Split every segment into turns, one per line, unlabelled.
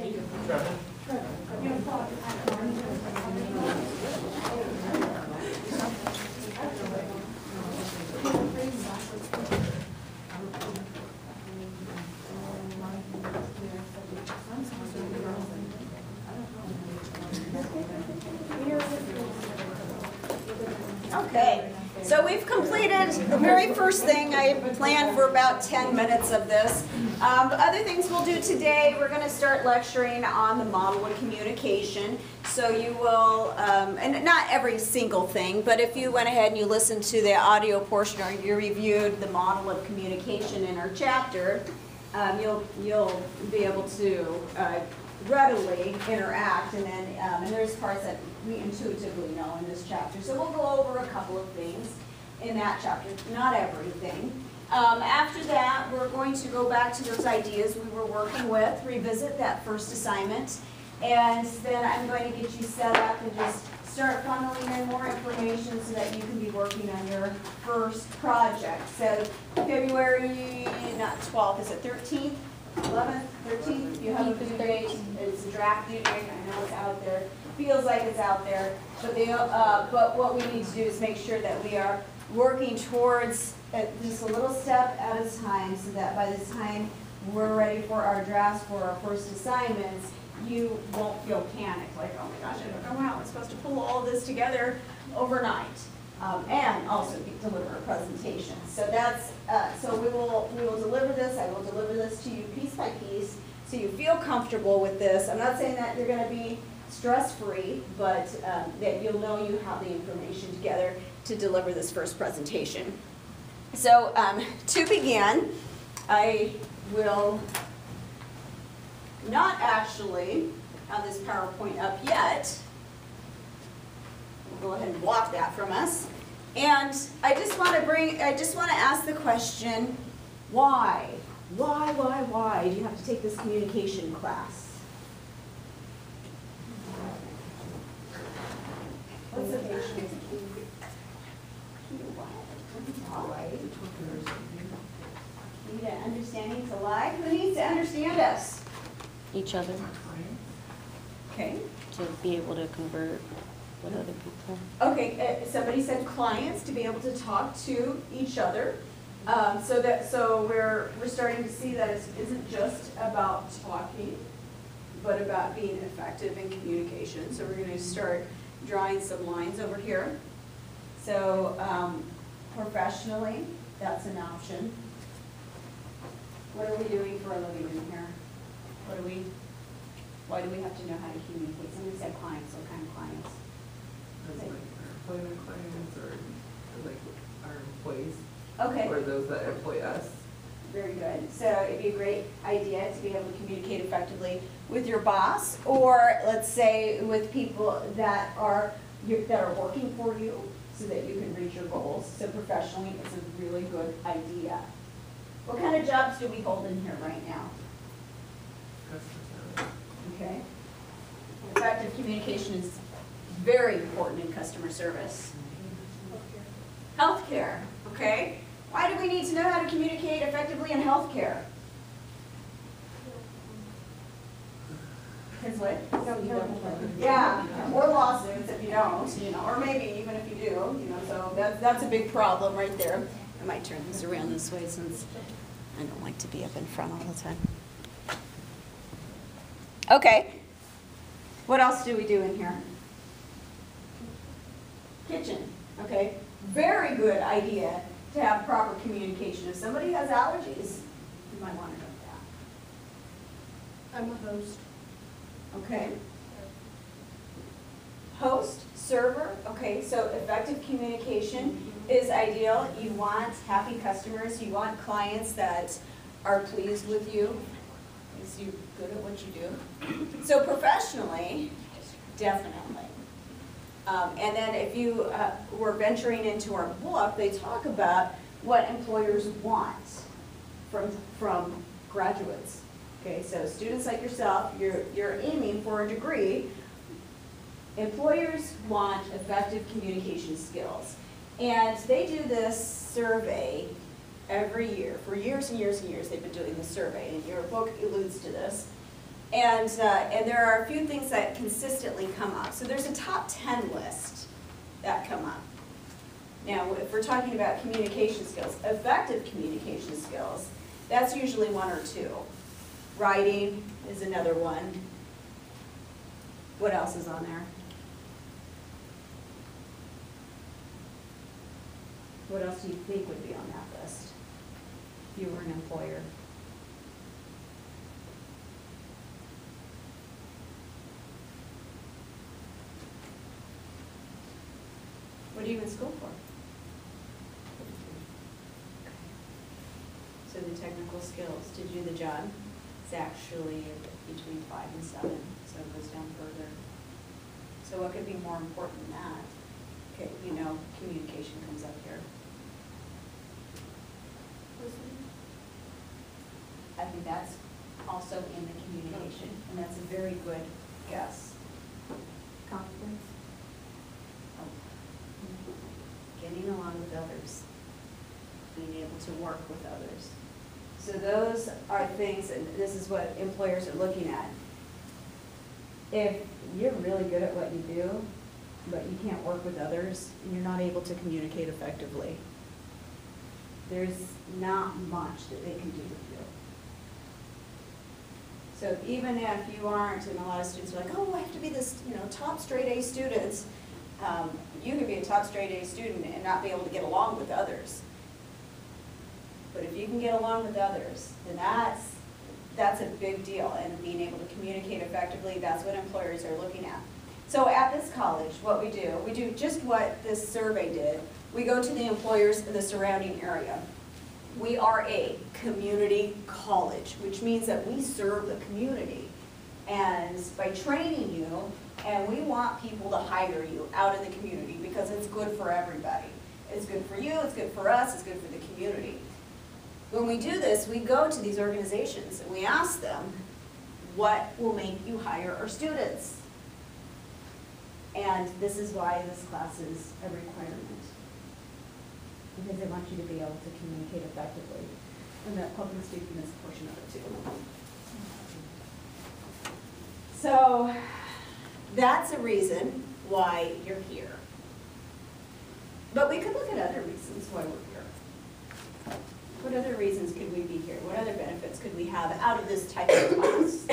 Thank you.
Trevor?
Okay, so we've completed the very first thing. I planned for about 10 minutes of this. The other things we'll do today, we're going to start lecturing on the model of communication. So you will, and not every single thing, but if you went ahead and you listened to the audio portion or you reviewed the model of communication in our chapter, you'll be able to readily interact, and then and there's parts that we intuitively know in this chapter. So we'll go over a couple of things in that chapter, not everything. After that, we're going to go back to those ideas we were working with, revisit that first assignment, and then I'm going to get you set up and just start funneling in more information so that you can be working on your first project. So February, not 12th, is it 13th? 11th, 13th, you have a due date. It's a draft due date. I know it's out there. Feels like it's out there. But what we need to do is make sure that we are working towards just a little step at a time, so that by the time we're ready for our drafts for our first assignments, you won't feel panicked, like, oh my gosh, I don't know how I'm supposed to pull all this together overnight. And also deliver a presentation. So that's so we will deliver this. I will deliver this to you piece by piece, so you feel comfortable with this. I'm not saying that you're going to be stress-free, but that you'll know you have the information together to deliver this first presentation. So to begin, I will not actually have this PowerPoint up yet. Go ahead and block that from us. And I just want to ask the question, why? Why do you have to take this communication class? What's the patient? Why? Need an understanding to lie? Who needs to understand us?
Each other,
Okay.
to be able to convert with other people.
Okay, somebody said clients, to be able to talk to each other. So we're starting to see that it isn't just about talking, but about being effective in communication. So we're going to start drawing some lines over here. So professionally, that's an option. What are we doing for a living in here? Why do we have to know how to communicate? Somebody said clients. What kind of clients?
That's like our employment clients, or like our employees.
Okay.
Or those that employ us.
Very good. So it'd be a great idea to be able to communicate effectively with your boss, or let's say with people that are working for you, so that you can reach your goals. So professionally, it's a really good idea. What kind of jobs do we hold in here right now?
Customer service.
Okay. Effective communication is very important in customer service. Healthcare, okay? Why do we need to know how to communicate effectively in healthcare? Because what? Yeah, or lawsuits if you don't, or maybe even if you do, so that's a big problem right there. I might turn this around this way since I don't like to be up in front all the time. Okay. What else do we do in here? Kitchen, okay? Very good idea to have proper communication. If somebody has allergies, you might want to know that.
I'm a host.
Okay. Host, server, okay, so effective communication is ideal. You want happy customers, you want clients that are pleased with you. Is you good at what you do? So professionally, definitely. And then if you were venturing into our book, they talk about what employers want from graduates. Okay, so students like yourself, you're aiming for a degree. Employers want effective communication skills. And they do this survey every year. For years and years and years, they've been doing this survey, and your book alludes to this. And there are a few things that consistently come up. So there's a top 10 list that come up. Now, if we're talking about communication skills, effective communication skills, that's usually one or two. Writing is another one. What else is on there? What else do you think would be on that list if you were an employer? What are you in school for? So the technical skills to do the job is actually between 5 and 7, so it goes down further. So what could be more important than that? Okay, you know, communication comes up here. I think that's also in the communication, and that's a very good guess.
Confidence.
Oh. Getting along with others, being able to work with others. So those are things, and this is what employers are looking at. If you're really good at what you do, but you can't work with others, and you're not able to communicate effectively, there's not much that they can do with you. So even if you aren't, and a lot of students are like, oh, I have to be this, top straight A students, you can be a top straight A student and not be able to get along with others. But if you can get along with others, then that's a big deal. And being able to communicate effectively, that's what employers are looking at. So at this college, what we do just what this survey did. We go to the employers in the surrounding area. We are a community college, which means that we serve the community. And by training you, and we want people to hire you out in the community because it's good for everybody. It's good for you, it's good for us, it's good for the community. When we do this, we go to these organizations and we ask them, what will make you hire our students? And this is why this class is a requirement. Because they want you to be able to communicate effectively. And that public speaking is a portion of it too. So that's a reason why you're here. But we could look at other reasons why we're here. What other reasons could we be here? What other benefits could we have out of this type of class?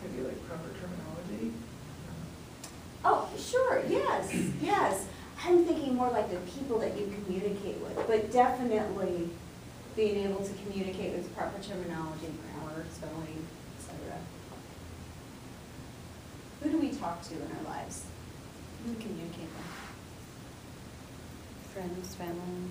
Maybe like proper terminology.
Oh, sure, yes, yes. I'm thinking more like the people that you communicate with, but definitely being able to communicate with proper terminology, grammar, spelling, etc. Who do we talk to in our lives? Who do we communicate with?
Friends, family,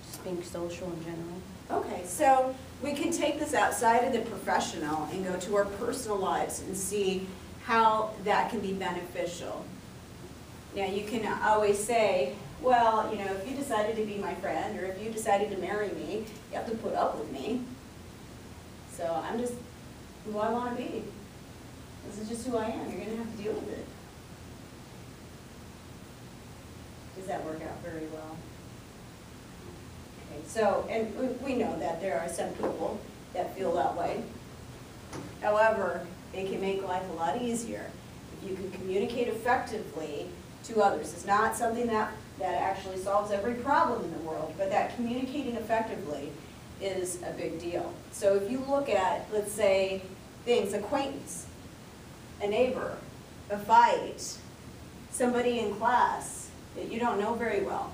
just being social in general.
Okay, so we can take this outside of the professional and go to our personal lives and see how that can be beneficial. Now, you can always say, well, if you decided to be my friend or if you decided to marry me, you have to put up with me. So I'm just who I want to be. This is just who I am. You're going to have to deal with it. Does that work out very well? Okay, so, and we know that there are some people that feel that way. However, it can make life a lot easier if you can communicate effectively to others. It's not something that actually solves every problem in the world, but that communicating effectively is a big deal. So if you look at, let's say, things, acquaintance, a neighbor, a fight, somebody in class that you don't know very well,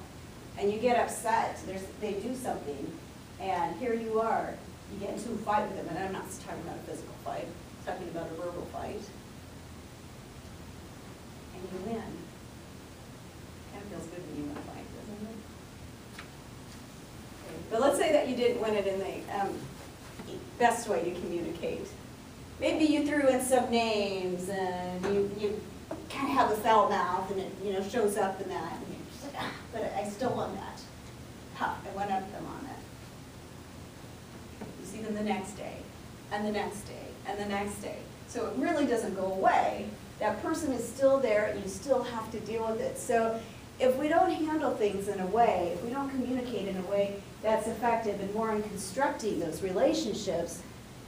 and you get upset, they do something, and here you are, you get into a fight with them, and I'm not talking about a physical fight, I'm talking about a verbal fight, and you win. Kind of feels good when you win a fight, doesn't it? Okay. But let's say that you didn't win it in the best way to communicate. Maybe you threw in some names, and you kind of have a foul mouth, and it shows up in that, and you're just like, but I still won that. Ha, I went up them on it. You see them the next day, and the next day, and the next day. So it really doesn't go away. That person is still there, and you still have to deal with it. So if we don't handle things in a way, if we don't communicate in a way that's effective and more in constructing those relationships,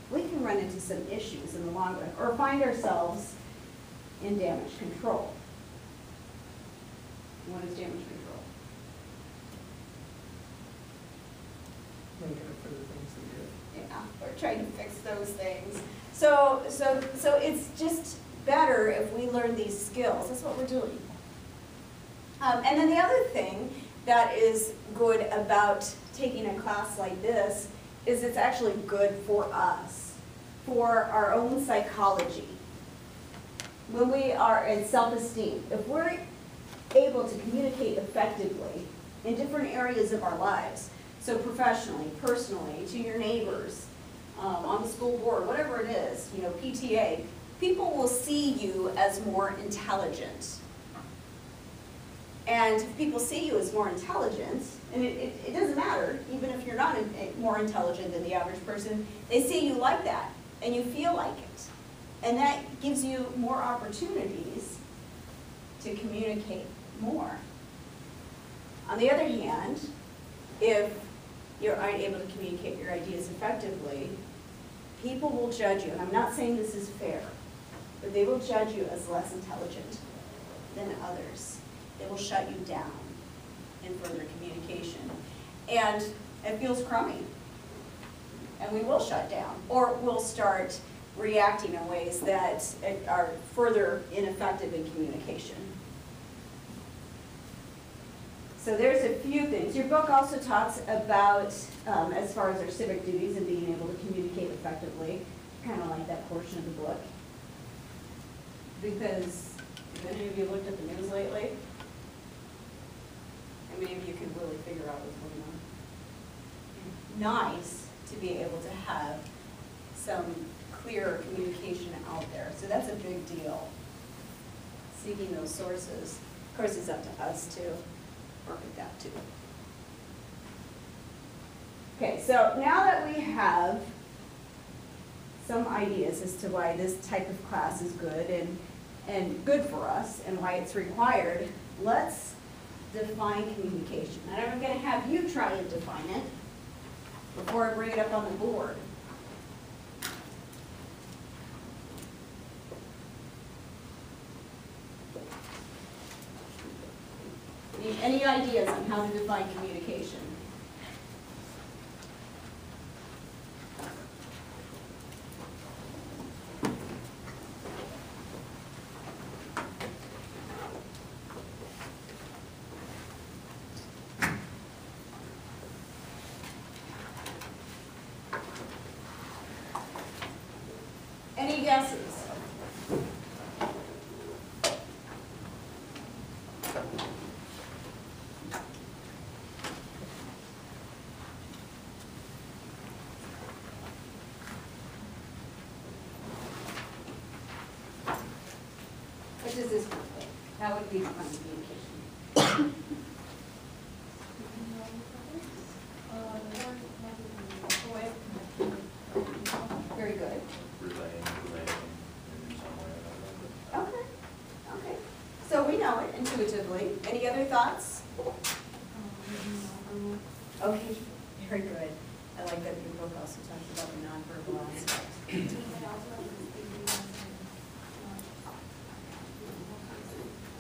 we can run into some issues in the long run, or find ourselves in damage control. What is damage control?
Make up for the things we do.
Yeah, we're trying to fix those things. So it's just better if we learn these skills. That's what we're doing. And then the other thing that is good about taking a class like this is it's actually good for us, for our own psychology. When we are in self-esteem, if we're able to communicate effectively in different areas of our lives, so professionally, personally, to your neighbors, on the school board, whatever it is, you know, PTA, people will see you as more intelligent. And if people see you as more intelligent, and it doesn't matter, even if you're not more intelligent than the average person, they see you like that, and you feel like it. And that gives you more opportunities to communicate more. On the other hand, if you aren't able to communicate your ideas effectively, people will judge you. And I'm not saying this is fair, but they will judge you as less intelligent than others. They will shut you down in further communication. And it feels crummy. And we will shut down. Or we'll start reacting in ways that are further ineffective in communication. So there's a few things. Your book also talks about, as far as our civic duties and being able to communicate effectively, kind of like that portion of the book. Because, have any of you looked at the news lately? How many of you can really figure out what's going on? Nice to be able to have some clear communication out there. So that's a big deal. Seeking those sources. Of course, it's up to us to work at that too. Okay, so now that we have some ideas as to why this type of class is good and good for us and why it's required, let's define communication. And I'm going to have you try and define it before I bring it up on the board. Any ideas on how to define communication? Any guesses? What does this look like? How would we define communication? Very good.
Relaying in some way or another.
Okay, okay. So we know it intuitively. Any other thoughts? Okay, very good. I like that your book also talks about the nonverbal aspect.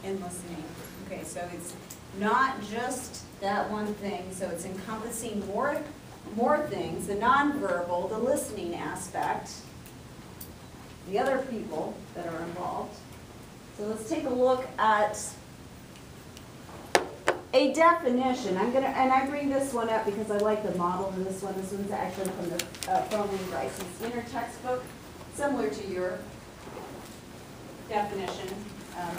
And listening. Okay, so it's not just that one thing, so it's encompassing more things, the nonverbal, the listening aspect, the other people that are involved. So let's take a look at a definition. And I bring this one up because I like the model in this one. This one's actually from the Froehling Bryson Skinner textbook, similar to your definition.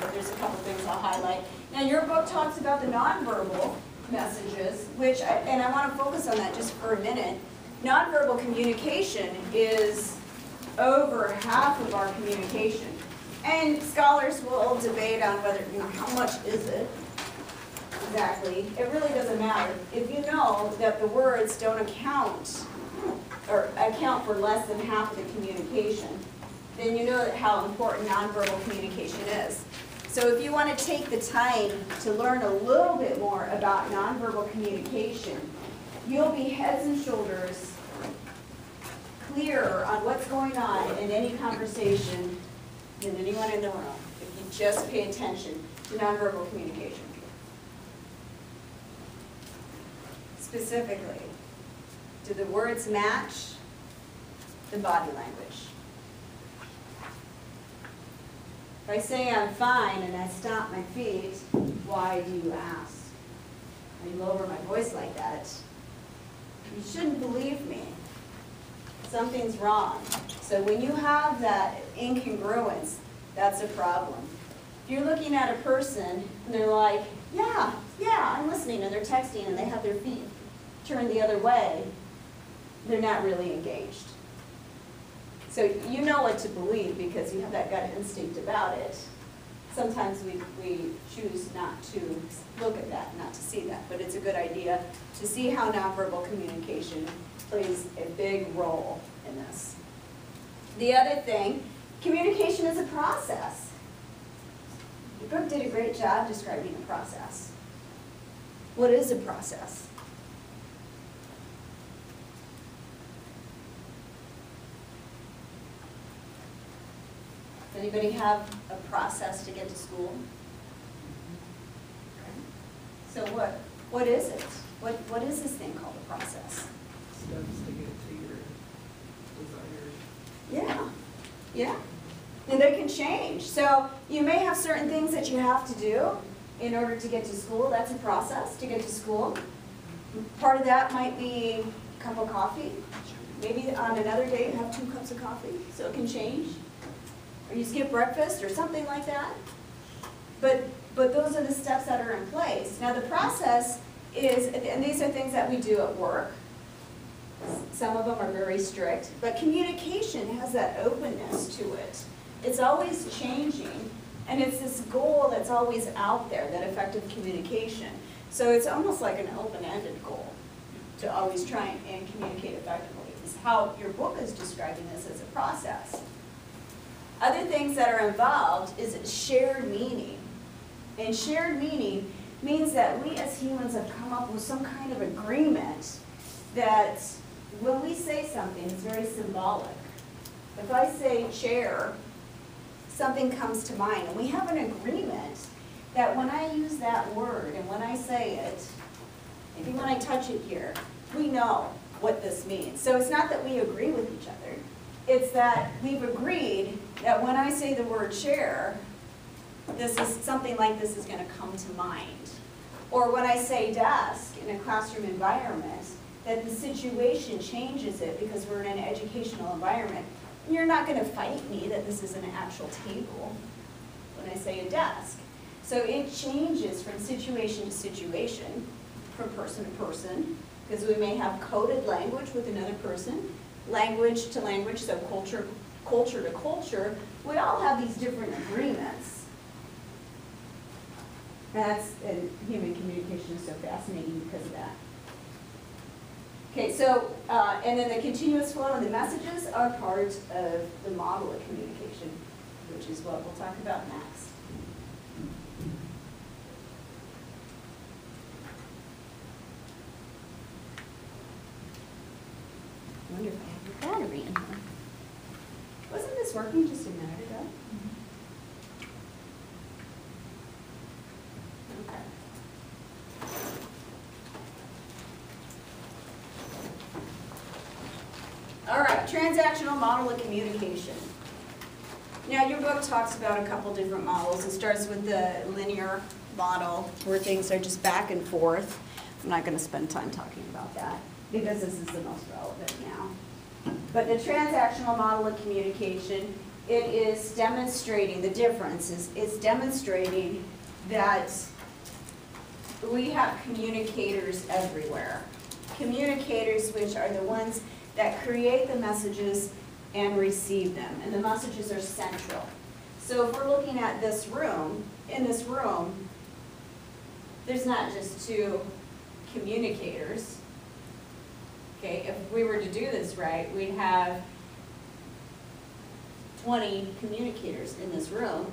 But there's a couple things I'll highlight. Now, your book talks about the nonverbal messages, and I want to focus on that just for a minute. Nonverbal communication is over half of our communication. And scholars will debate on whether, how much is it exactly. It really doesn't matter. If you know that the words don't account for less than half of the communication, then you know how important nonverbal communication is. So if you want to take the time to learn a little bit more about nonverbal communication, you'll be heads and shoulders clearer on what's going on in any conversation than anyone in the room, if you just pay attention to nonverbal communication. Specifically, do the words match the body language? If I say I'm fine and I stomp my feet, why do you ask? I lower my voice like that. You shouldn't believe me. Something's wrong. So when you have that incongruence, that's a problem. If you're looking at a person and they're like, yeah, I'm listening, and they're texting and they have their feet turned the other way, they're not really engaged. So you know what to believe because you have that gut instinct about it. Sometimes we choose not to look at that, not to see that, but it's a good idea to see how nonverbal communication plays a big role in this. The other thing, communication is a process. Brooke did a great job describing a process. What is a process? Does anybody have a process to get to school? Okay. So what is it? What is this thing called a process?
Steps to get to your desired.
Yeah. And they can change. So you may have certain things that you have to do in order to get to school. That's a process to get to school. Part of that might be a cup of coffee. Maybe on another day you have 2 cups of coffee, so it can change. Or you skip breakfast or something like that. But those are the steps that are in place. Now the process is, and these are things that we do at work. Some of them are very strict, but communication has that openness to it. It's always changing, and it's this goal that's always out there, that effective communication. So it's almost like an open-ended goal to always try and communicate effectively. It's how your book is describing this as a process. Other things that are involved is shared meaning. And shared meaning means that we as humans have come up with some kind of agreement that when we say something, it's very symbolic. If I say chair, something comes to mind, and we have an agreement that when I use that word and when I say it, maybe when I touch it here, we know what this means. So it's not that we agree with each other, it's that we've agreed that when I say the word chair, this is something like this is going to come to mind. Or when I say desk in a classroom environment, that the situation changes it because we're in an educational environment. You're not going to fight me that this is an actual table when I say a desk. So it changes from situation to situation, from person to person, because we may have coded language with another person, language to language, so culture to culture. We all have these different agreements. And human communication is so fascinating because of that. Okay, so, and then the continuous flow and the messages are part of the model of communication, which is what we'll talk about next. I wonder if I have a battery in here. Wasn't this working just a minute ago? Okay. All right, transactional model of communication. Now, your book talks about a couple different models. It starts with the linear model, where things are just back and forth. I'm not going to spend time talking about that, because this is the most relevant now. But the transactional model of communication, it is demonstrating the difference. It's demonstrating that we have communicators everywhere. Communicators, which are the ones that create the messages and receive them. And the messages are central. So if we're looking at this room, in this room, there's not just 2 communicators. Okay, if we were to do this right, we'd have 20 communicators in this room,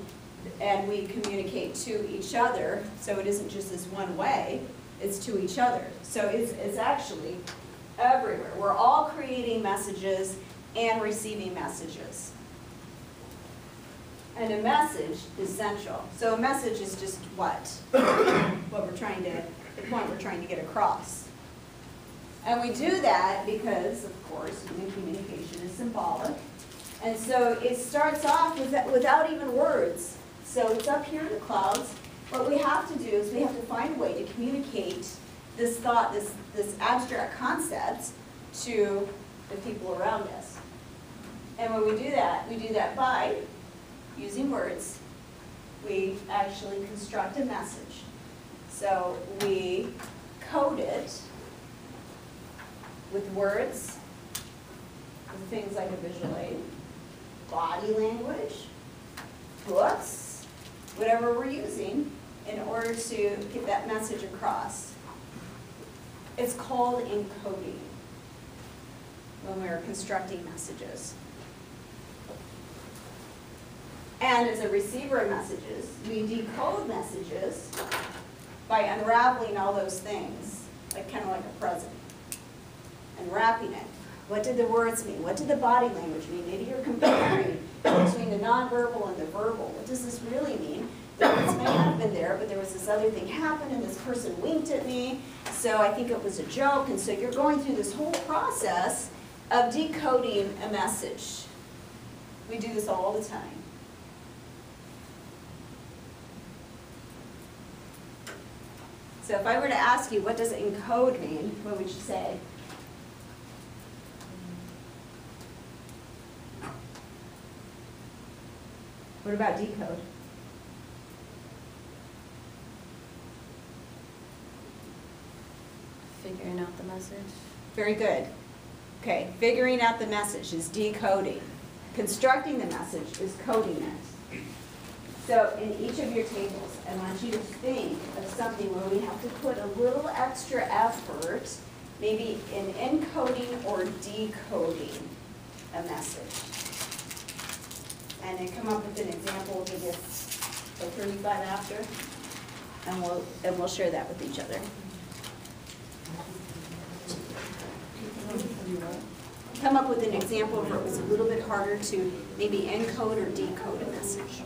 and we communicate to each other, so it isn't just this one way, it's to each other. So it's actually everywhere. We're all creating messages and receiving messages. And a message is central. So a message is just what? What we're trying to, the point we're trying to get across. And we do that because, of course, human communication is symbolic. And so it starts off without even words. So it's up here in the clouds. What we have to do is we have to find a way to communicate this thought, this abstract concept to the people around us. And when we do that by using words. We actually construct a message. So we code it with words, with things like a visual aid, body language, books, whatever we're using in order to get that message across. It's called encoding when we're constructing messages. And as a receiver of messages, we decode messages by unraveling all those things, like kind of like a present, unwrapping it. What did the words mean? What did the body language mean? Maybe you're comparing between the nonverbal and the verbal. What does this really mean? The words may have been there, but there was this other thing happened, and this person winked at me, so I think it was a joke. And so you're going through this whole process of decoding a message. We do this all the time. So if I were to ask you, what does encode mean, what would you say? What about decode?
Figuring out the message.
Very good. Okay, figuring out the message is decoding. Constructing the message is coding it. So in each of your tables, I want you to think of something where we have to put a little extra effort, maybe in encoding or decoding a message. And then come up with an example, maybe so 35 after, and we'll share that with each other. Come up with an example where it was a little bit harder to maybe encode or decode a message.